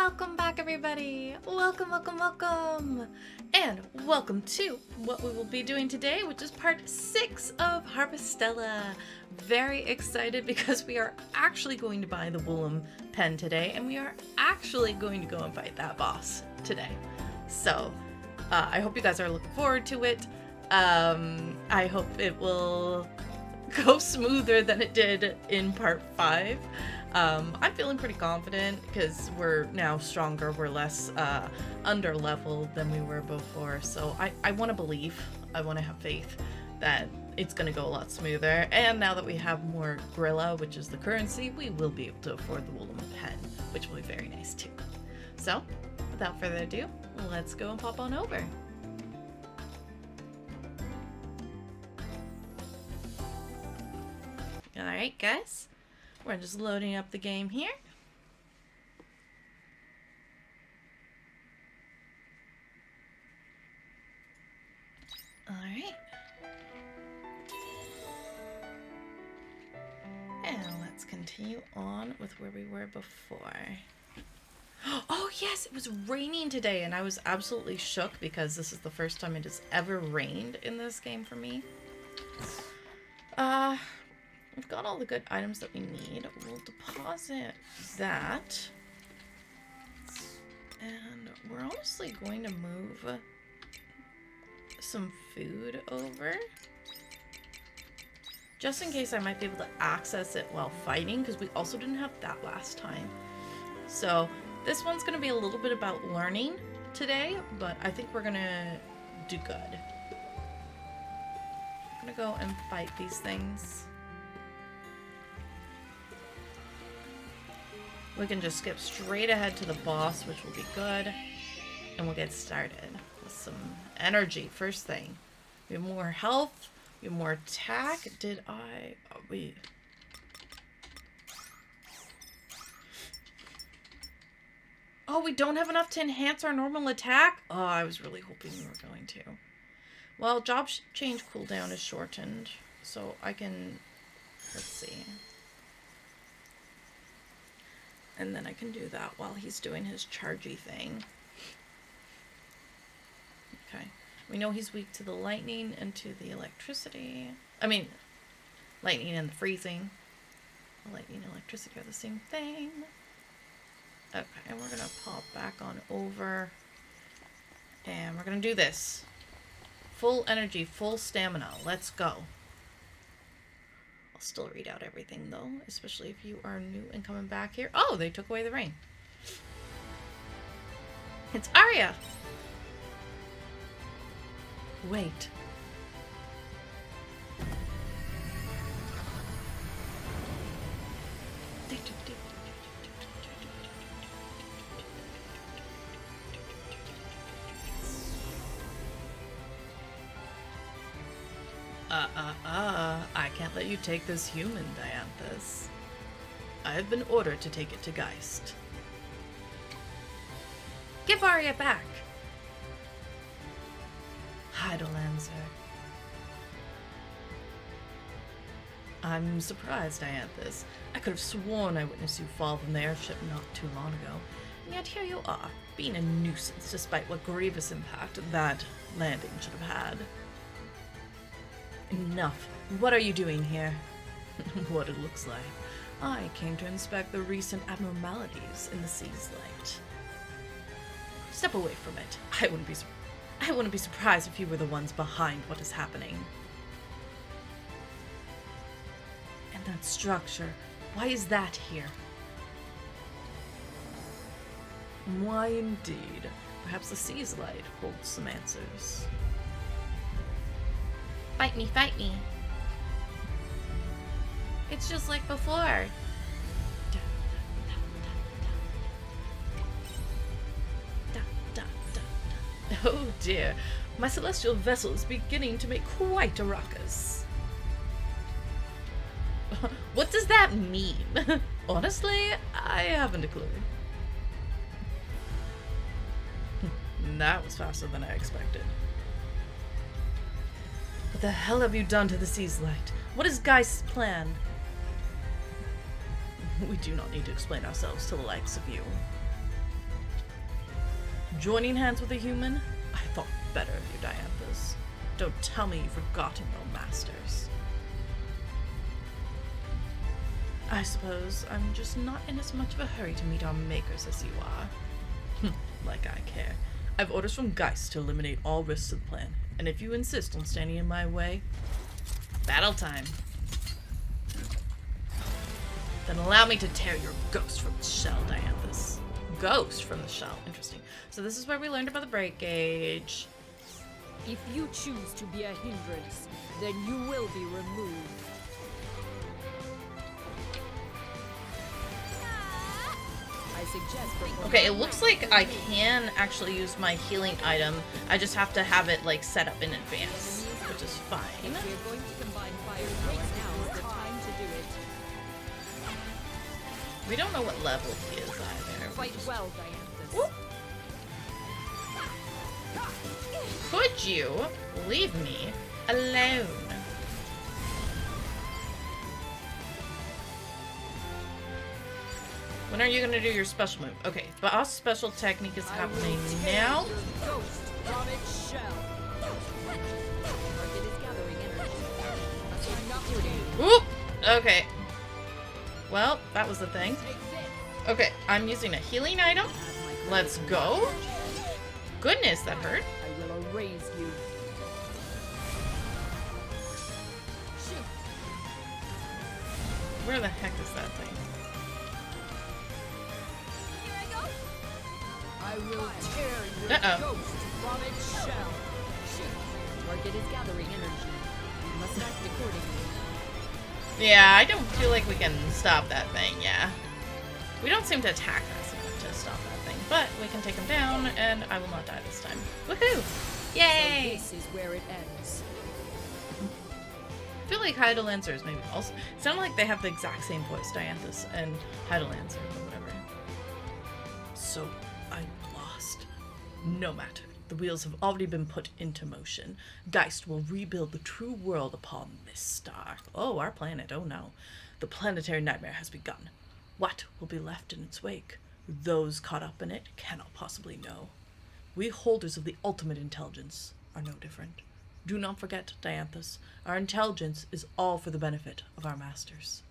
Welcome back, everybody. Welcome. And welcome to what we will be doing today, which is part 6 of Harvestella. Very excited because we are actually going to buy the Woolum Pen today, and we are actually going to go and fight that boss today. So, I hope you guys are looking forward to it. I hope it will go smoother than it did in part 5. I'm feeling pretty confident because we're now stronger, we're less under leveled than we were before, so I want to believe, I want to have faith that it's going to go a lot smoother, and now that we have more Gorilla, which is the currency, we will be able to afford the Woolum Pen, which will be very nice too. So, without further ado, let's go and pop on over. Alright guys, we're just loading up the game here. Alright. And let's continue on with where we were before. Oh yes, it was raining today and I was absolutely shook because this is the first time it has ever rained in this game for me. We've got all the good items that we need. We'll deposit that. And we're honestly going to move some food over. Just in case I might be able to access it while fighting, because we also didn't have that last time. So this one's going to be a little bit about learning today, but I think we're going to do good. I'm going to go and fight these things. We can just skip straight ahead to the boss, which will be good. And we'll get started with some energy first thing. We have more health. We have more attack. Did I... Oh, we... Oh, we don't have enough to enhance our normal attack? Oh, I was really hoping we were going to. Well, job change cooldown is shortened. So I can... Let's see. And then I can do that while he's doing his chargy thing. Okay. We know he's weak to the lightning and to the electricity. I mean, lightning and the freezing. Lightning and electricity are the same thing. Okay, and we're going to pop back on over. And we're going to do this. Full energy, full stamina. Let's go. I'll still read out everything though, especially if you are new and coming back here. Oh, they took away the rain. It's Arya. Wait. I can't let you take this human, Dianthus. I have been ordered to take it to Geist. Give Arya back! Heidelanzer. I'm surprised, Dianthus. I could have sworn I witnessed you fall from the airship not too long ago, and yet here you are, being a nuisance despite what grievous impact that landing should have had. Enough. What are you doing here? What it looks like. I came to inspect the recent abnormalities in the sea's light. Step away from it. I wouldn't be surprised if you were the ones behind what is happening. And that structure, why is that here? Why indeed. Perhaps the sea's light holds some answers. Fight me, fight me. It's just like before. Oh dear, my celestial vessel is beginning to make quite a ruckus. What does that mean? Honestly, I haven't a clue. That was faster than I expected. What the hell have you done to the sea's light? What is Geist's plan? We do not need to explain ourselves to the likes of you. Joining hands with a human? I thought better of you, Dianthus. Don't tell me you've forgotten your masters. I suppose I'm just not in as much of a hurry to meet our makers as you are. Like I care. I've orders from Geist to eliminate all risks of the plan, and if you insist on standing in my way, battle time. Then allow me to tear your ghost from the shell, Dianthus. Ghost from the shell. Interesting. So this is where we learned about the break gauge. If you choose to be a hindrance, then you will be removed. I suggest Okay, it looks like I can actually use my healing item. I just have to have it like set up in advance, which is fine. If we're going to combine fire now is the time to do it. We don't know what level he is either. Fight well, Dianthus. Whoop. Could you leave me alone? When are you gonna do your special move? Okay, boss special technique is happening now. Ghost from its shell. Target is gathering energy. Whoop! Okay. Well, that was the thing. Okay, I'm using a healing item. Let's go. Goodness, that hurt. I will erase you. Shoot. Where the heck is that thing? Here I go. I will tear your ghost from its shell. Shoot. Target is gathering energy. You must act accordingly. Yeah, I don't feel like we can stop that thing, yeah. We don't seem to attack fast enough to stop that thing, but we can take him down, and I will not die this time. Woohoo! Yay! So this is where it ends. I feel like Heidelancer is maybe also... It sounded like they have the exact same voice, Dianthus and Heidelancer, or whatever. So, I'm lost. No matter. The wheels have already been put into motion. Geist will rebuild the true world upon this star. Oh, our planet, oh no. The planetary nightmare has begun. What will be left in its wake? Those caught up in it cannot possibly know. We holders of the ultimate intelligence are no different. Do not forget, Dianthus, our intelligence is all for the benefit of our masters.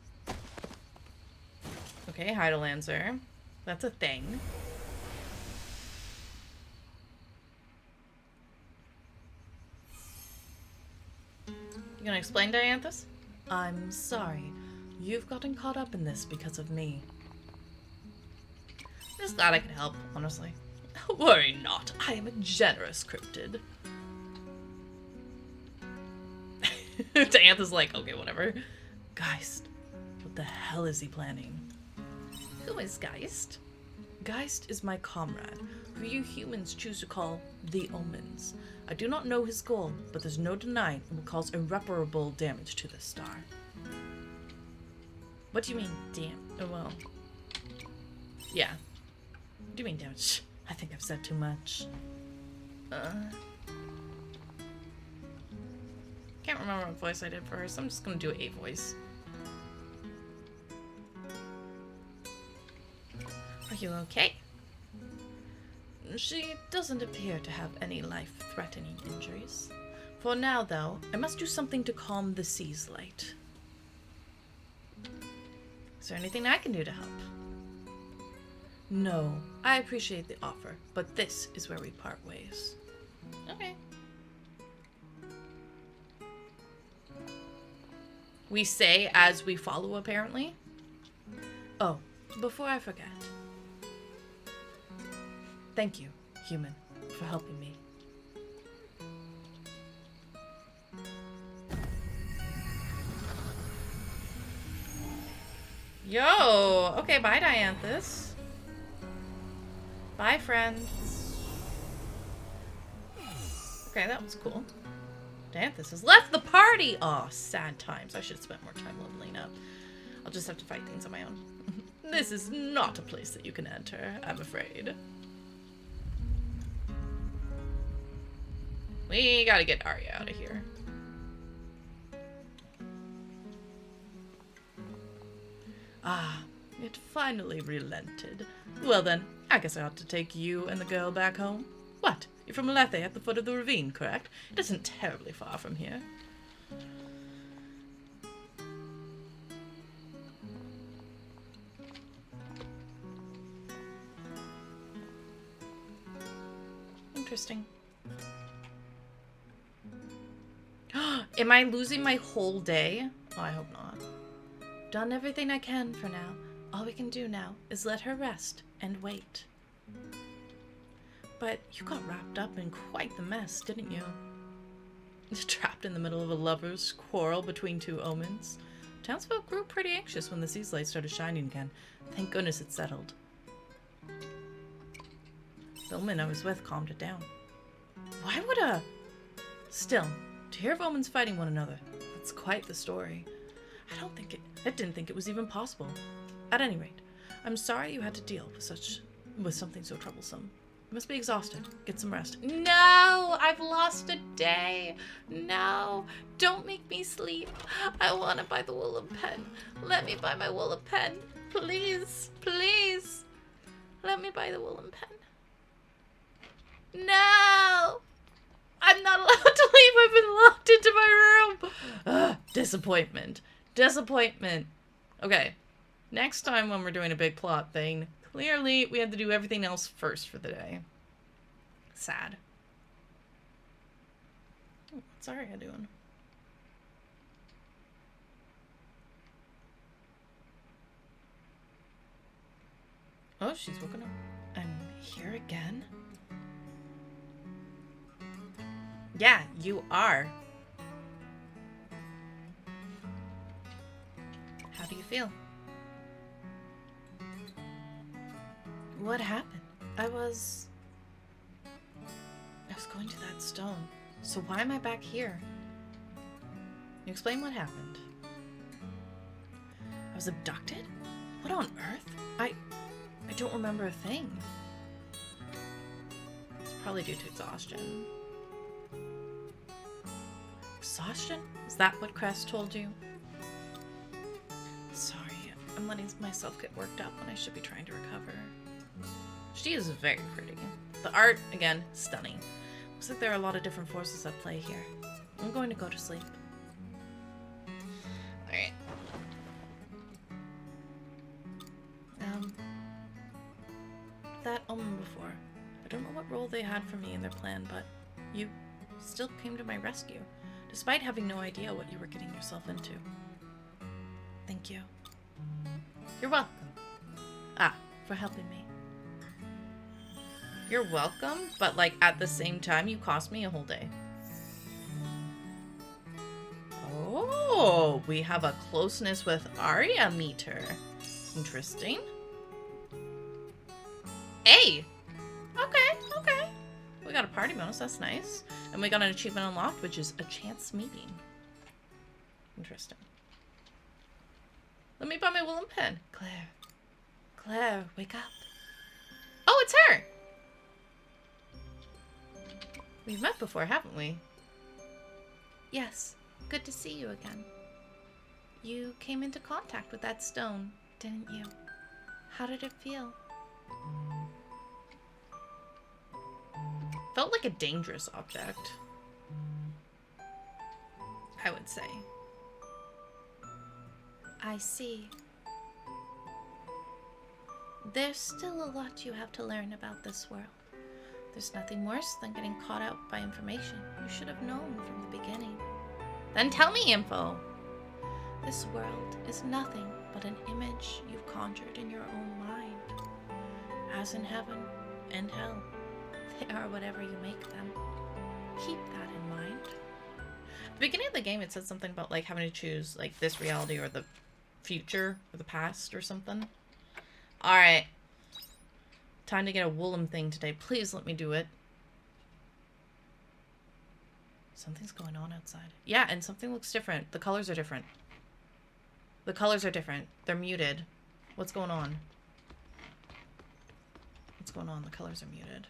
Okay, Heidelancer. That's a thing. You gonna explain, Dianthus? I'm sorry. You've gotten caught up in this because of me. I'm just glad I could help, honestly. Worry not. I am a generous cryptid. Dianthus like, okay, whatever. Geist. What the hell is he planning? Who is Geist? Geist is my comrade, who you humans choose to call the Omens. I do not know his goal, but there's no denying it will cause irreparable damage to this star. What do you mean, damn? Oh, well. Yeah. What do you mean, damage? I think I've said too much. Can't remember what voice I did for her, so I'm just gonna do a voice. Are you okay? She doesn't appear to have any life-threatening injuries. For now, though, I must do something to calm the sea's light. Is there anything I can do to help? No, I appreciate the offer, but this is where we part ways. Okay. We say as we follow, apparently. Oh, before I forget. Thank you, human, for helping me. Yo! Okay, bye, Dianthus. Bye, friends. Okay, that was cool. Dianthus has left the party! Aw, sad times. I should have spent more time leveling up. I'll just have to fight things on my own. This is not a place that you can enter, I'm afraid. We gotta get Arya out of here. Ah, it finally relented. Well then, I guess I ought to take you and the girl back home. What? You're from Lethe at the foot of the ravine, correct? It isn't terribly far from here. Interesting. Am I losing my whole day? Oh, I hope not. Done everything I can for now. All we can do now is let her rest and wait. But you got wrapped up in quite the mess, didn't you? Trapped in the middle of a lover's quarrel between two omens. Townsfolk grew pretty anxious when the sea's light started shining again. Thank goodness it settled. The omen I was with calmed it down. Why would a... Still, to hear of omens fighting one another, that's quite the story. I didn't think it was even possible. At any rate, I'm sorry you had to deal with something so troublesome. You must be exhausted. Get some rest. No! I've lost a day. No! Don't make me sleep. I want to buy the Woolum Pen. Let me buy my Woolum Pen. Please. Please. Let me buy the Woolum Pen. No! I'm not allowed to leave. I've been locked into my room. Ugh, disappointment. Disappointment. Okay. Next time when we're doing a big plot thing, clearly we had to do everything else first for the day. Sad. Oh, what's Arya doing? Oh, she's woken up. I'm here again? Yeah, you are. How do you feel? What happened? I was going to that stone. So why am I back here? You explain what happened. I was abducted? What on earth? I don't remember a thing. It's probably due to exhaustion. Exhaustion? Is that what Crest told you? Sorry, I'm letting myself get worked up when I should be trying to recover. She is very pretty. The art, again, stunning. Looks like there are a lot of different forces at play here. I'm going to go to sleep. Alright. That omen before. I don't know what role they had for me in their plan, but you still came to my rescue, despite having no idea what you were getting yourself into. Thank you. You're welcome. For helping me. You're welcome, but like at the same time you cost me a whole day. Oh, we have a closeness with Arya meter. Interesting. Hey! Okay. We got a party bonus, that's nice. And we got an achievement unlocked, which is a chance meeting. Interesting. Let me buy my Woolum Pen. Claire, wake up. Oh, it's her! We've met before, haven't we? Yes. Good to see you again. You came into contact with that stone, didn't you? How did it feel? Felt like a dangerous object, I would say. I see. There's still a lot you have to learn about this world. There's nothing worse than getting caught out by information you should have known from the beginning. Then tell me info! This world is nothing but an image you've conjured in your own mind. As in heaven and hell, they are whatever you make them. Keep that in mind. At the beginning of the game, it said something about like having to choose like this reality or the future or the past or something. Alright. Time to get a Woolum thing today. Please let me do it. Something's going on outside. Yeah, and something looks different. The colors are different. The colors are different. They're muted. What's going on? What's going on? The colors are muted.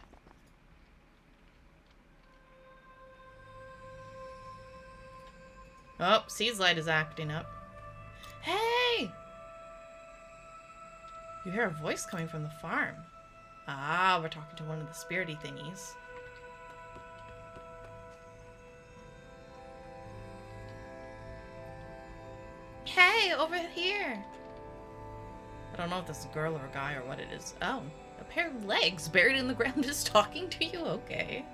Oh, Sea's light is acting up. Hey! You hear a voice coming from the farm. Ah, we're talking to one of the spirity thingies. Hey, over here. I don't know if this is a girl or a guy or what it is. Oh, a pair of legs buried in the ground is talking to you? Okay.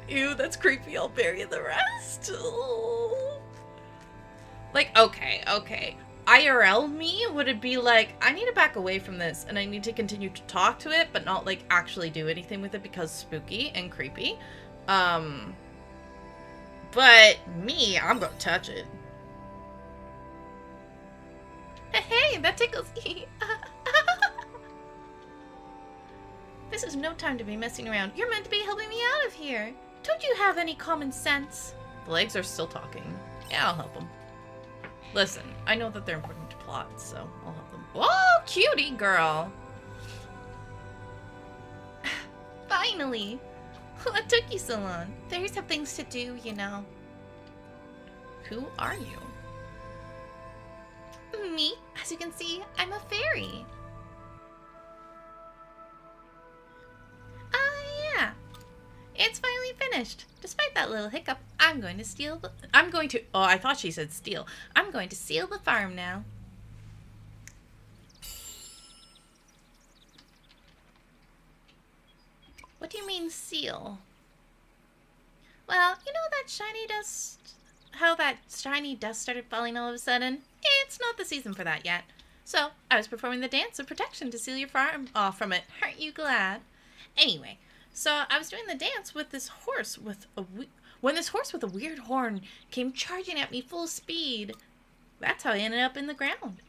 Ew, that's creepy. I'll bury the rest. Ooh. Like, okay. IRL me would it be like, I need to back away from this and I need to continue to talk to it, but not like actually do anything with it because spooky and creepy. But me, I'm gonna touch it. Hey, that tickles me. This is no time to be messing around. You're meant to be helping me out of here. Don't you have any common sense? The legs are still talking. Yeah, I'll help them. Listen, I know that they're important to plot, so I'll help them. Whoa, cutie girl! Finally! What took you so long? Fairies have things to do, you know. Who are you? Me? As you can see, I'm a fairy. Yeah. It's finally finished. Despite that little hiccup, I'm going to oh, I thought she said steal. I'm going to seal the farm now. What do you mean seal? Well, you know that shiny dust, how that shiny dust started falling all of a sudden? It's not the season for that yet. So, I was performing the dance of protection to seal your farm off from it. Aren't you glad? Anyway, so I was doing the dance with this horse when this horse with a weird horn came charging at me full speed. That's how I ended up in the ground.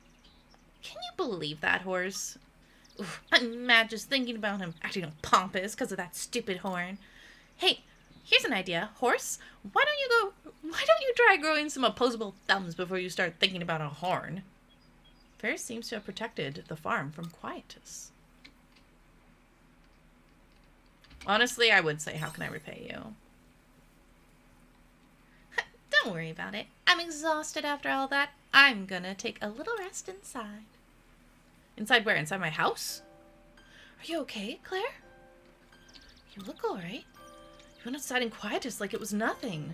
Can you believe that you Oof, I'm mad just thinking about him acting all pompous because of that stupid horn. Hey, here's an idea, horse. Why don't you try growing some opposable thumbs before you start thinking about a horn? Ferris seems to have protected the farm from quietus. Honestly, I would say, how can I repay you? Don't worry about it. I'm exhausted after all that. I'm gonna take a little rest inside. Inside where? Inside my house? Are you okay, Claire? You look alright. You went outside in quietus like it was nothing.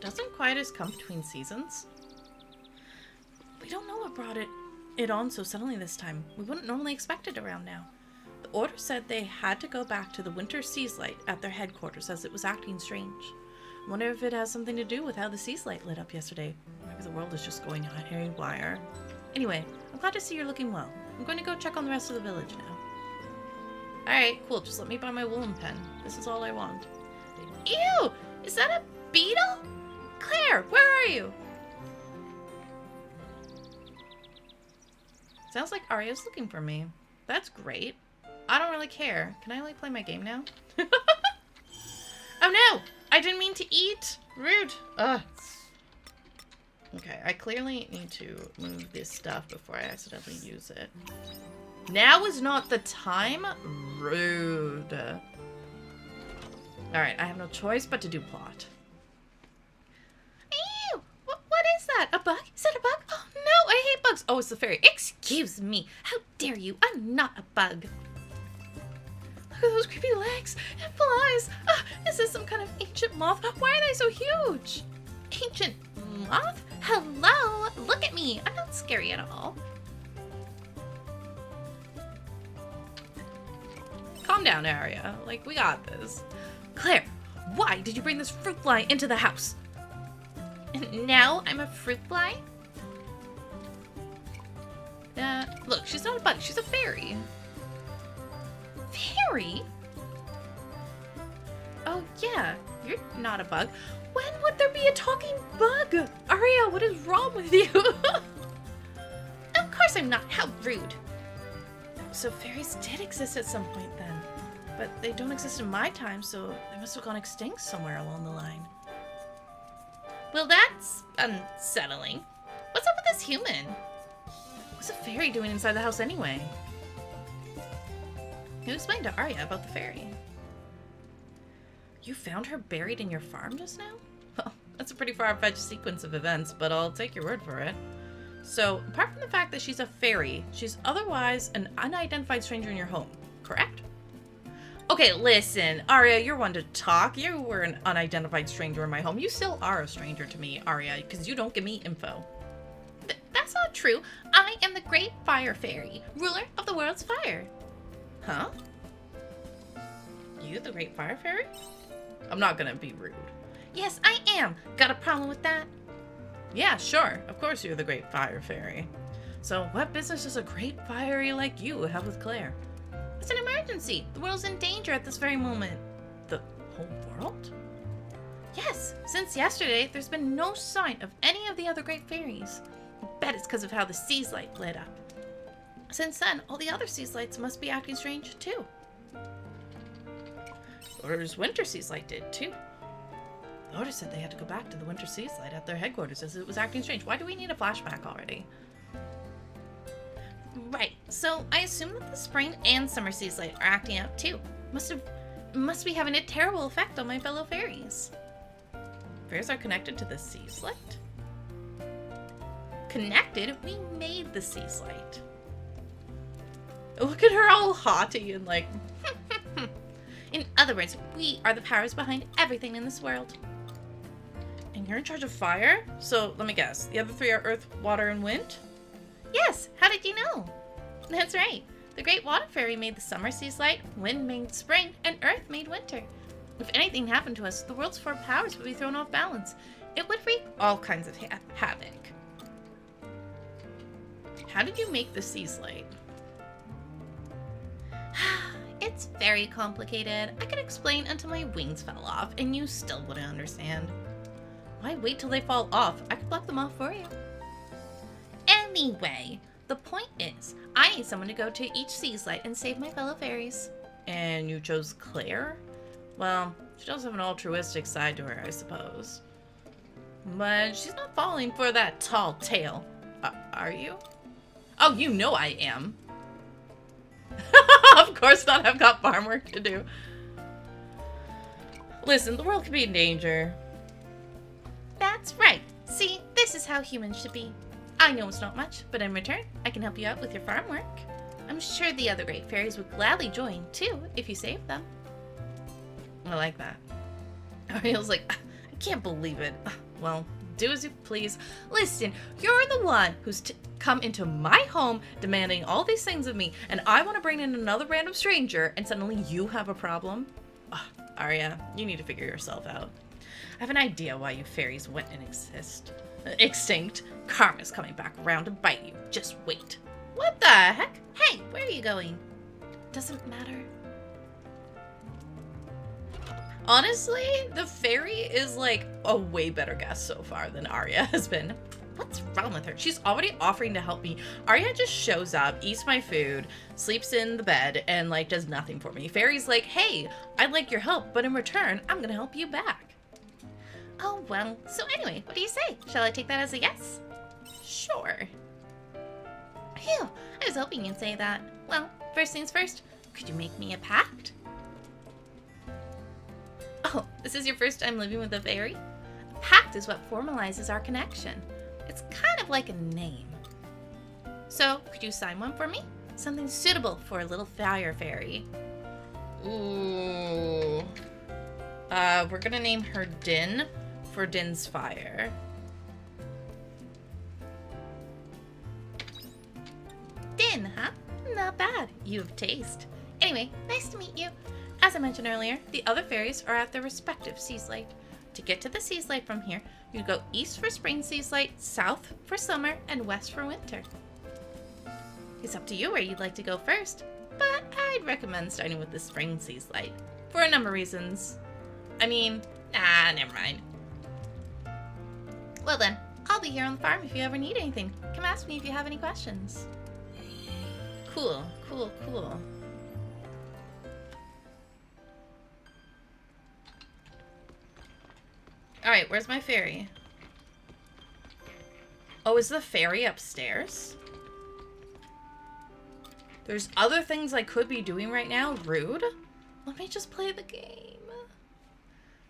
Doesn't quietus come between seasons? We don't know what brought it on so suddenly this time. We wouldn't normally expect it around now. The order said they had to go back to the winter seas light at their headquarters as it was acting strange. I wonder if it has something to do with how the seas light lit up yesterday. Maybe the world is just going haywire. Anyway, I'm glad to see you're looking well. I'm going to go check on the rest of the village now. Alright, cool. Just let me buy my Woolum Pen. This is all I want. Ew! Is that a beetle? Claire, where are you? Sounds like Arya's looking for me. That's great. I don't really care. Can I like play my game now? Oh no! I didn't mean to eat! Rude! Ugh. Okay, I clearly need to move this stuff before I accidentally use it. Now is not the time? Rude. Alright, I have no choice but to do plot. Ew! What is that? A bug? Is that a bug? Oh no, I hate bugs! Oh, it's the fairy. Excuse me. How dare you? I'm not a bug. Look at those creepy legs and flies. Is this some kind of ancient moth? Why are they so huge? Ancient moth? Hello? Look at me. I'm not scary at all. Calm down, Arya. Like, we got this. Claire, why did you bring this fruit fly into the house? And now I'm a fruit fly? Look, she's not a bug. She's a fairy. Fairy? Oh, yeah. You're not a bug. When would there be a talking bug? Arya, what is wrong with you? Of course I'm not. How rude. So fairies did exist at some point then. But they don't exist in my time, so they must have gone extinct somewhere along the line. Well, that's unsettling. What's up with this human? What's a fairy doing inside the house anyway? You explained to Arya about the fairy. You found her buried in your farm just now? Well, That's a pretty far-fetched sequence of events, but I'll take your word for it. So, apart from the fact that she's a fairy, she's otherwise an unidentified stranger in your home, correct? Okay, listen, Arya, you're one to talk. You were an unidentified stranger in my home. You still are a stranger to me, Arya, because you don't give me info. That's not true. I am the Great Fire Fairy, ruler of the world's fire. Huh? You the Great Fire Fairy? I'm not gonna be rude. Yes, I am. Got a problem with that? Yeah, sure. Of course you're the Great Fire Fairy. So what business does a great fairy like you have with Claire? It's an emergency. The world's in danger at this very moment. The whole world? Yes. Since yesterday, there's been no sign of any of the other great fairies. I bet it's because of how the Sea's Light lit up. Since then, all the other Sea's Lights must be acting strange, too. Order's Winter Sea's Light did, too. The Order said they had to go back to the Winter Sea's Light at their headquarters as it was acting strange. Why do we need a flashback already? Right, so I assume that the Spring and Summer Sea's Light are acting out, too. Must be having a terrible effect on my fellow fairies. Fairies are connected to the Sea's Light? Connected? We made the Sea's Light. Look at her all haughty and like... In other words, we are the powers behind everything in this world. And you're in charge of fire? So, let me guess. The other three are earth, water, and wind? Yes! How did you know? That's right. The Great Water Fairy made the summer Sea's Light, wind made spring, and earth made winter. If anything happened to us, the world's four powers would be thrown off balance. It would wreak all kinds of havoc. How did you make the Sea's Light? It's very complicated. I could explain until my wings fell off, and you still wouldn't understand. Why wait till they fall off? I could block them off for you. Anyway, the point is, I need someone to go to each Sea's Light and save my fellow fairies. And you chose Claire? Well, she does have an altruistic side to her, I suppose. But she's not falling for that tall tale. Are you? Oh, you know I am. Of course not, I've got farm work to do. Listen, the world could be in danger. That's right. See, this is how humans should be. I know it's not much, but in return, I can help you out with your farm work. I'm sure the other great fairies would gladly join, too, if you saved them. I like that. Ariel's like, I can't believe it. Well, do as you please. Listen, you're the one who's come into my home demanding all these things of me, and I want to bring in another random stranger, and suddenly you have a problem? Ugh, Arya, you need to figure yourself out. I have an idea why you fairies went and extinct. Karma's coming back around to bite you. Just wait. What the heck? Hey, where are you going? Doesn't matter. Honestly, the fairy is like a way better guest so far than Arya has been. What's wrong with her? She's already offering to help me. Arya just shows up, eats my food, sleeps in the bed, and like does nothing for me. Fairy's like, hey, I'd like your help, but in return, I'm gonna help you back. Oh, well, so anyway, what do you say? Shall I take that as a yes? Sure. Phew, I was hoping you'd say that. Well, first things first, could you make me a pact? Oh, this is your first time living with a fairy? A pact is what formalizes our connection. It's kind of like a name. So, could you sign one for me? Something suitable for a little fire fairy. Ooh. We're gonna name her Din for Din's Fire. Din, huh? Not bad. You have taste. Anyway, nice to meet you. As I mentioned earlier, the other fairies are at their respective Sea's Light. To get to the Sea's Light from here, you go east for Spring Sea's Light, south for summer, and west for winter. It's up to you where you'd like to go first, but I'd recommend starting with the Spring Sea's Light, for a number of reasons. I mean, never mind. Well then, I'll be here on the farm if you ever need anything. Come ask me if you have any questions. Cool, cool, cool. Alright, where's my fairy? Oh, is the fairy upstairs? There's other things I could be doing right now. Rude. Let me just play the game.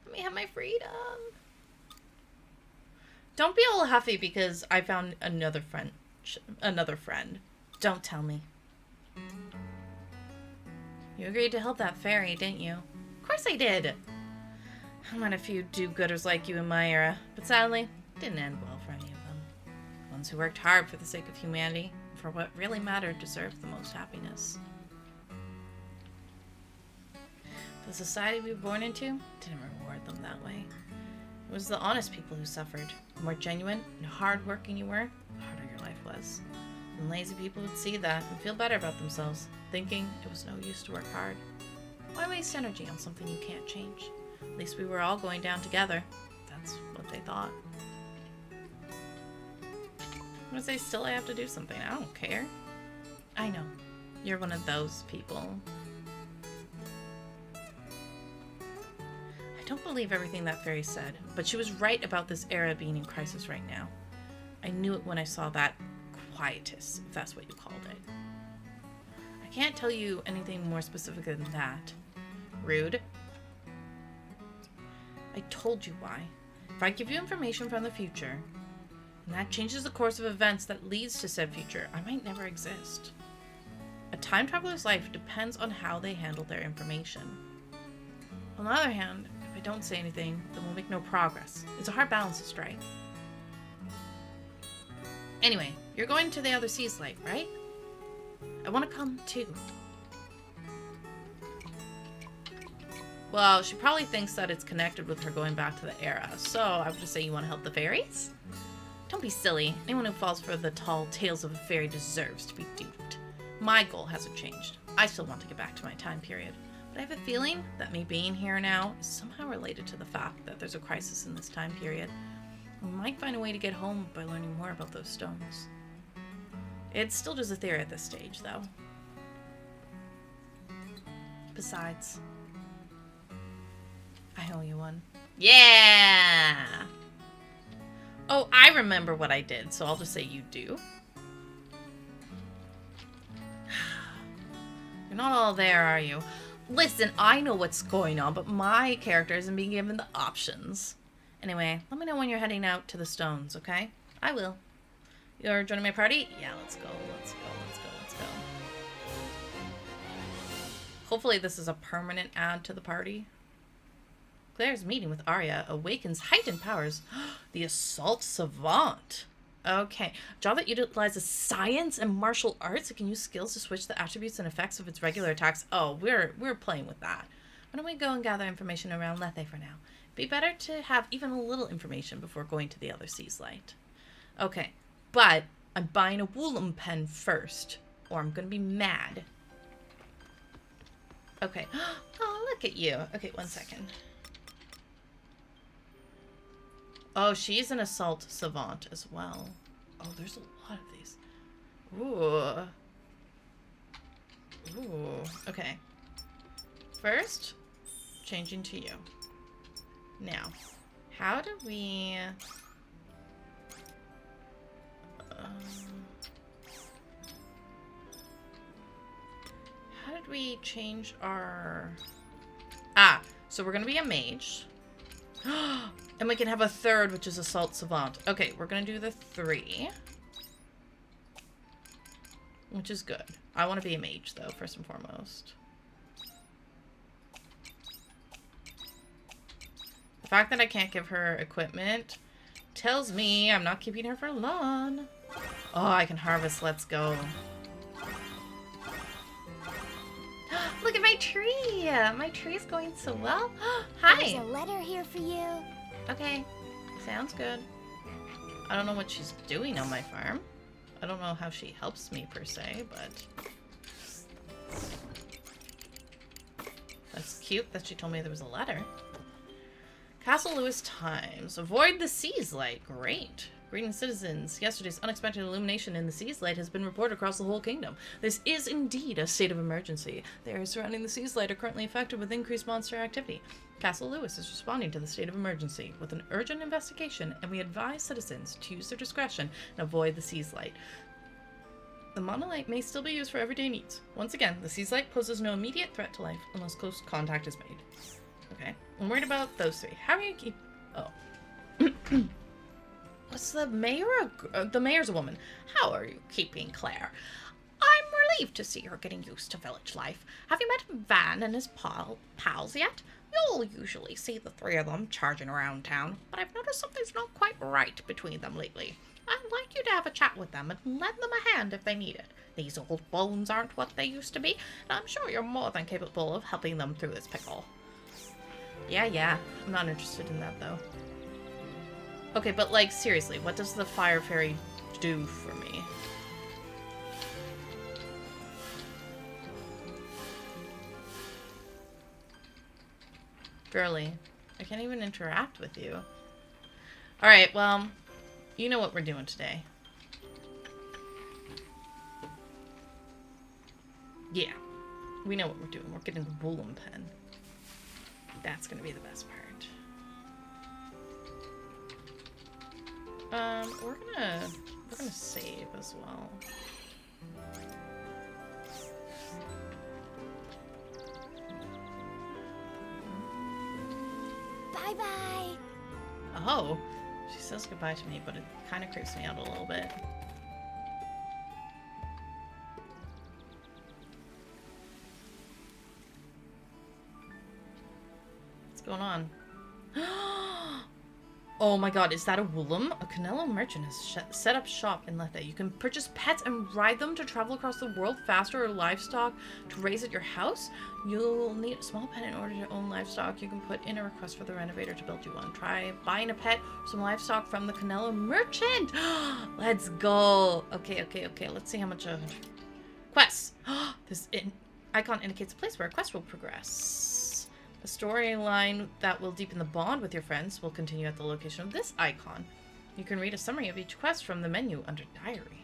Let me have my freedom. Don't be all huffy because I found another friend. Don't tell me. You agreed to help that fairy, didn't you? Of course I did. I met a few do-gooders like you in my era, but sadly, it didn't end well for any of them. Ones who worked hard for the sake of humanity, and for what really mattered, deserved the most happiness. The society we were born into didn't reward them that way. It was the honest people who suffered. The more genuine and hard-working you were, the harder your life was. And lazy people would see that and feel better about themselves, thinking it was no use to work hard. Why waste energy on something you can't change? At least we were all going down together. That's what they thought. I'm gonna say still I have to do something. I don't care. I know. You're one of those people. I don't believe everything that fairy said, but she was right about this era being in crisis right now. I knew it when I saw that quietus, if that's what you called it. I can't tell you anything more specific than that. Rude. I told you why. If I give you information from the future, and that changes the course of events that leads to said future, I might never exist. A time traveler's life depends on how they handle their information. On the other hand, if I don't say anything, then we'll make no progress. It's a hard balance to strike. Anyway, you're going to the other seas light, right? I want to come too. Well, she probably thinks that it's connected with her going back to the era, so I would just say you want to help the fairies? Don't be silly. Anyone who falls for the tall tales of a fairy deserves to be duped. My goal hasn't changed. I still want to get back to my time period. But I have a feeling that me being here now is somehow related to the fact that there's a crisis in this time period. We might find a way to get home by learning more about those stones. It's still just a theory at this stage, though. Besides, I owe you one. Yeah! Oh, I remember what I did, so I'll just say you do. You're not all there, are you? Listen, I know what's going on, but my character isn't being given the options. Anyway, let me know when you're heading out to the stones, okay? I will. You're joining my party? Yeah, let's go, let's go, let's go, let's go. Hopefully this is a permanent add to the party. Claire's meeting with Arya awakens heightened powers. The Assault Savant. Okay. A job that utilizes science and martial arts. It can use skills to switch the attributes and effects of its regular attacks. Oh, we're playing with that. Why don't we go and gather information around Lethe for now? Be better to have even a little information before going to the other seas light. Okay. But I'm buying a Woolum Pen first, or I'm going to be mad. Okay. Oh, look at you. Okay, 1 second. Oh, she's an assault savant as well. Oh, there's a lot of these. Ooh. Ooh. Okay. First, changing to you. Now, how do we... how did we change our... Ah, so we're going to be a mage. And we can have a third, which is Assault Savant. Okay, we're going to do the 3. Which is good. I want to be a mage, though, first and foremost. The fact that I can't give her equipment tells me I'm not keeping her for long. Oh, I can harvest. Let's go. Look at my tree! My tree's going so well. Hi! There's a letter here for you. Okay. Sounds good. I don't know what she's doing on my farm. I don't know how she helps me, per se, but... that's cute that she told me there was a letter. Castle Lewis Times. Avoid the seas light. Great. Greetings, citizens. Yesterday's unexpected illumination in the seas light has been reported across the whole kingdom. This is indeed a state of emergency. The areas surrounding the seas light are currently affected with increased monster activity. Castle Lewis is responding to the state of emergency with an urgent investigation, and we advise citizens to use their discretion and avoid the seas light. The monolite may still be used for everyday needs. Once again, the seas light poses no immediate threat to life unless close contact is made. Okay. I'm worried about those 3. How are you keep... Oh. Was the mayor the mayor's a woman? How are you keeping, Claire? I'm relieved to see you're getting used to village life. Have you met Van and his pals yet? You'll usually see the three of them charging around town, but I've noticed something's not quite right between them lately. I'd like you to have a chat with them and lend them a hand if they need it. These old bones aren't what they used to be, and I'm sure you're more than capable of helping them through this pickle. Yeah. I'm not interested in that, though. Okay, but, like, seriously, what does the fire fairy do for me? Girly, I can't even interact with you. Alright, well, you know what we're doing today. Yeah, we know what we're doing. We're getting the Woolum Pen. That's gonna be the best part. We're gonna save as well. Bye-bye. Oh, she says goodbye to me, but it kind of creeps me out a little bit. What's going on? Oh my god, is that a Woolum? A Canelo merchant has set up shop in Lethe. You can purchase pets and ride them to travel across the world faster, or livestock to raise at your house. You'll need a small pen in order to own livestock. You can put in a request for the renovator to build you one. Try buying a pet or some livestock from the Canelo merchant. Let's go. Okay. Let's see how much of quests. This icon indicates a place where a quest will progress. A storyline that will deepen the bond with your friends will continue at the location of this icon. You can read a summary of each quest from the menu under Diary.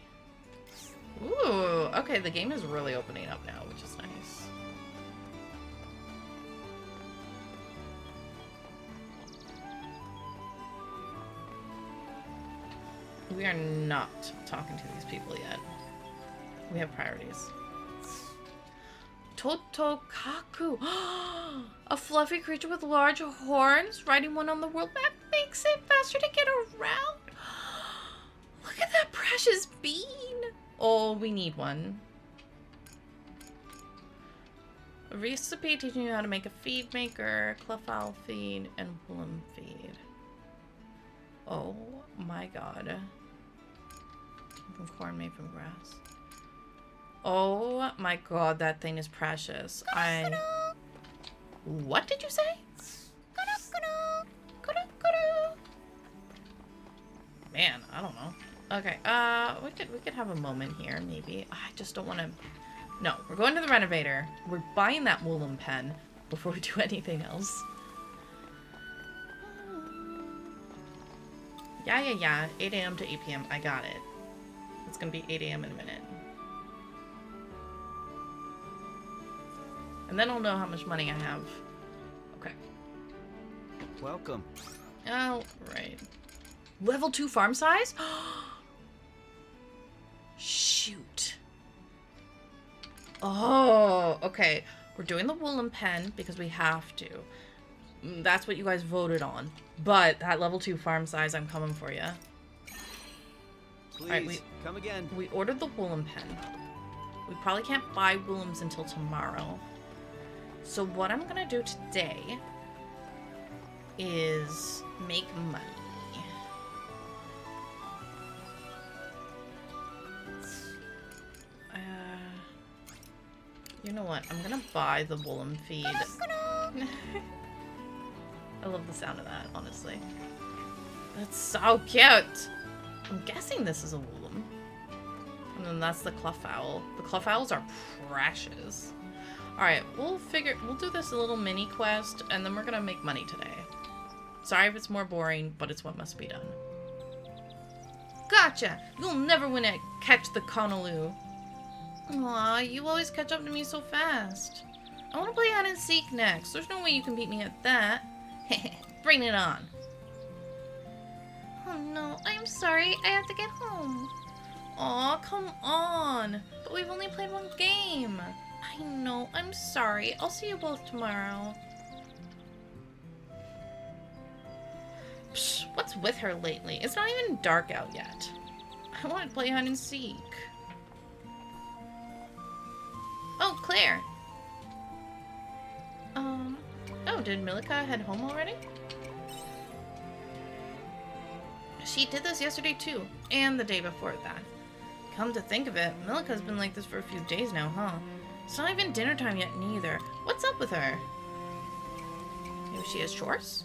Ooh, okay, the game is really opening up now, which is nice. We are not talking to these people yet. We have priorities. Totokaku. A fluffy creature with large horns riding one on the world map makes it faster to get around. Look at that precious bean. Oh, we need one. A recipe teaching you how to make a feed maker, cleffowl feed, and Woolum feed. Oh my god. From corn made from grass. Oh my god, that thing is precious. What did you say? Man, I don't know. Okay, we could have a moment here, maybe. I just don't want to... No, we're going to the renovator. We're buying that Woolum Pen before we do anything else. Yeah. 8 a.m. to 8 p.m. I got it. It's gonna be 8 a.m. in a minute. And then I'll know how much money I have. Okay. Welcome. Oh, right. Level 2 farm size? Shoot. Oh, okay. We're doing the Woolum Pen because we have to. That's what you guys voted on. But that level 2 farm size, I'm coming for you. Please, come again. We ordered the Woolum Pen. We probably can't buy Woolums until tomorrow. So what I'm gonna do today is make money. You know what? I'm gonna buy the Woolum feed. I love the sound of that, honestly. That's so cute! I'm guessing this is a Woolum. And then that's the cleffowl. The clefowls are precious. Alright, we'll do this little mini quest, and then we're gonna make money today. Sorry if it's more boring, but it's what must be done. Gotcha! You'll never win at Catch the Conaloo. Aw, you always catch up to me so fast. I want to play hide and seek next. There's no way you can beat me at that. Bring it on. Oh no, I'm sorry. I have to get home. Aw, come on. But we've only played one game. I know, I'm sorry. I'll see you both tomorrow. Psh, What's with her lately? It's not even dark out yet. I want to play hide and seek. Oh, Claire. Oh, did Milika head home already? She did this yesterday too, and the day before that. Come to think of it, Milika's been like this for a few days now, huh? It's not even dinner time yet neither. What's up with her? Maybe she has chores?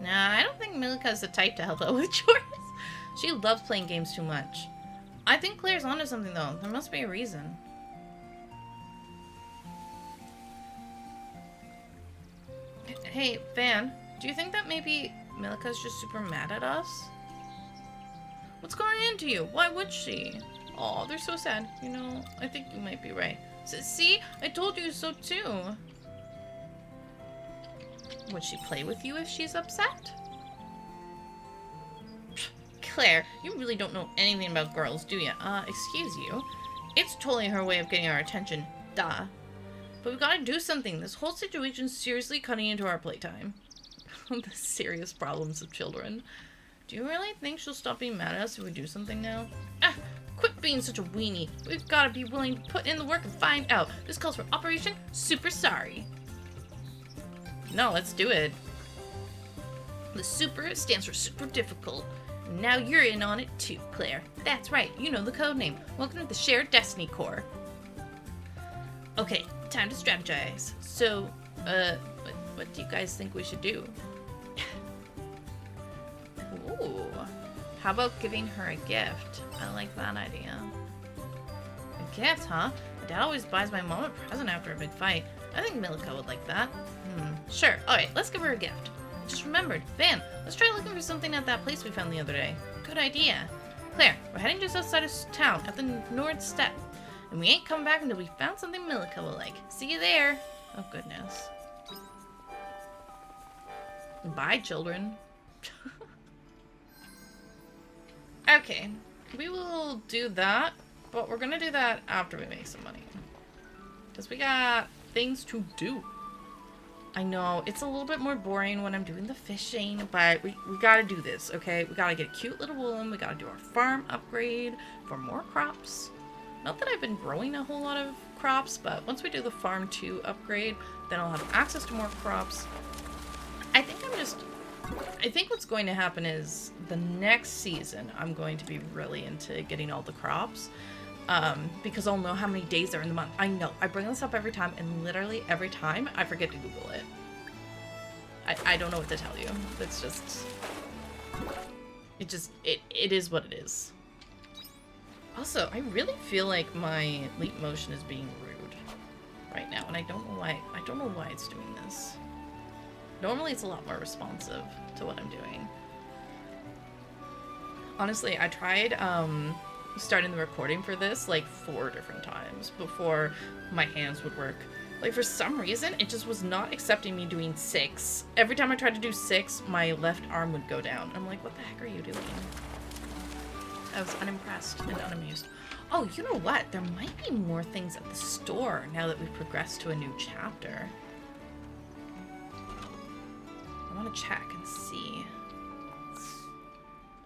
Nah, I don't think Milika's the type to help out with chores. She loves playing games too much. I think Claire's onto something though. There must be a reason. Hey, Van, do you think that maybe Milika's just super mad at us? What's going into you? Why would she? Aw, they're so sad. You know, I think you might be right. See? I told you so too. Would she play with you if she's upset? Claire, you really don't know anything about girls, do you? Excuse you. It's totally her way of getting our attention. Duh. But we gotta do something. This whole situation's seriously cutting into our playtime. The serious problems of children. Do you really think she'll stop being mad at us if we do something now? Ah! Quit being such a weenie. We've gotta be willing to put in the work and find out. This calls for Operation Super Sorry. No, let's do it. The super stands for super difficult. Now you're in on it too, Claire. That's right, you know the code name. Welcome to the Shared Destiny Corps. Okay, time to strategize. So, what do you guys think we should do? Ooh, how about giving her a gift? I like that idea. A gift, huh? My dad always buys my mom a present after a big fight. I think Milika would like that. Sure. Alright, let's give her a gift. I just remembered. Van, let's try looking for something at that place we found the other day. Good idea. Claire, we're heading just outside of town at the Nord Step. And we ain't coming back until we found something Milika will like. See you there. Oh, goodness. Bye, children. Okay, we will do that, but we're gonna do that after we make some money. Because we got things to do. I know, it's a little bit more boring when I'm doing the fishing, but we gotta do this, okay? We gotta get a cute little Woolum, we gotta do our farm upgrade for more crops. Not that I've been growing a whole lot of crops, but once we do the farm 2 upgrade, then I'll have access to more crops. I think what's going to happen is the next season I'm going to be really into getting all the crops. Because I'll know how many days are in the month. I know, I bring this up every time, and literally every time I forget to Google it. I don't know what to tell you. It's just... It is what it is. Also, I really feel like my leap motion is being rude right now, and I don't know why. I don't know why it's doing this. Normally it's a lot more responsive to what I'm doing. Honestly, I tried starting the recording for this like 4 different times before my hands would work. Like, for some reason, it just was not accepting me doing 6. Every time I tried to do 6, my left arm would go down. I'm like, what the heck are you doing? I was unimpressed and unamused. Oh, you know what? There might be more things at the store now that we've progressed to a new chapter. I want to check and see.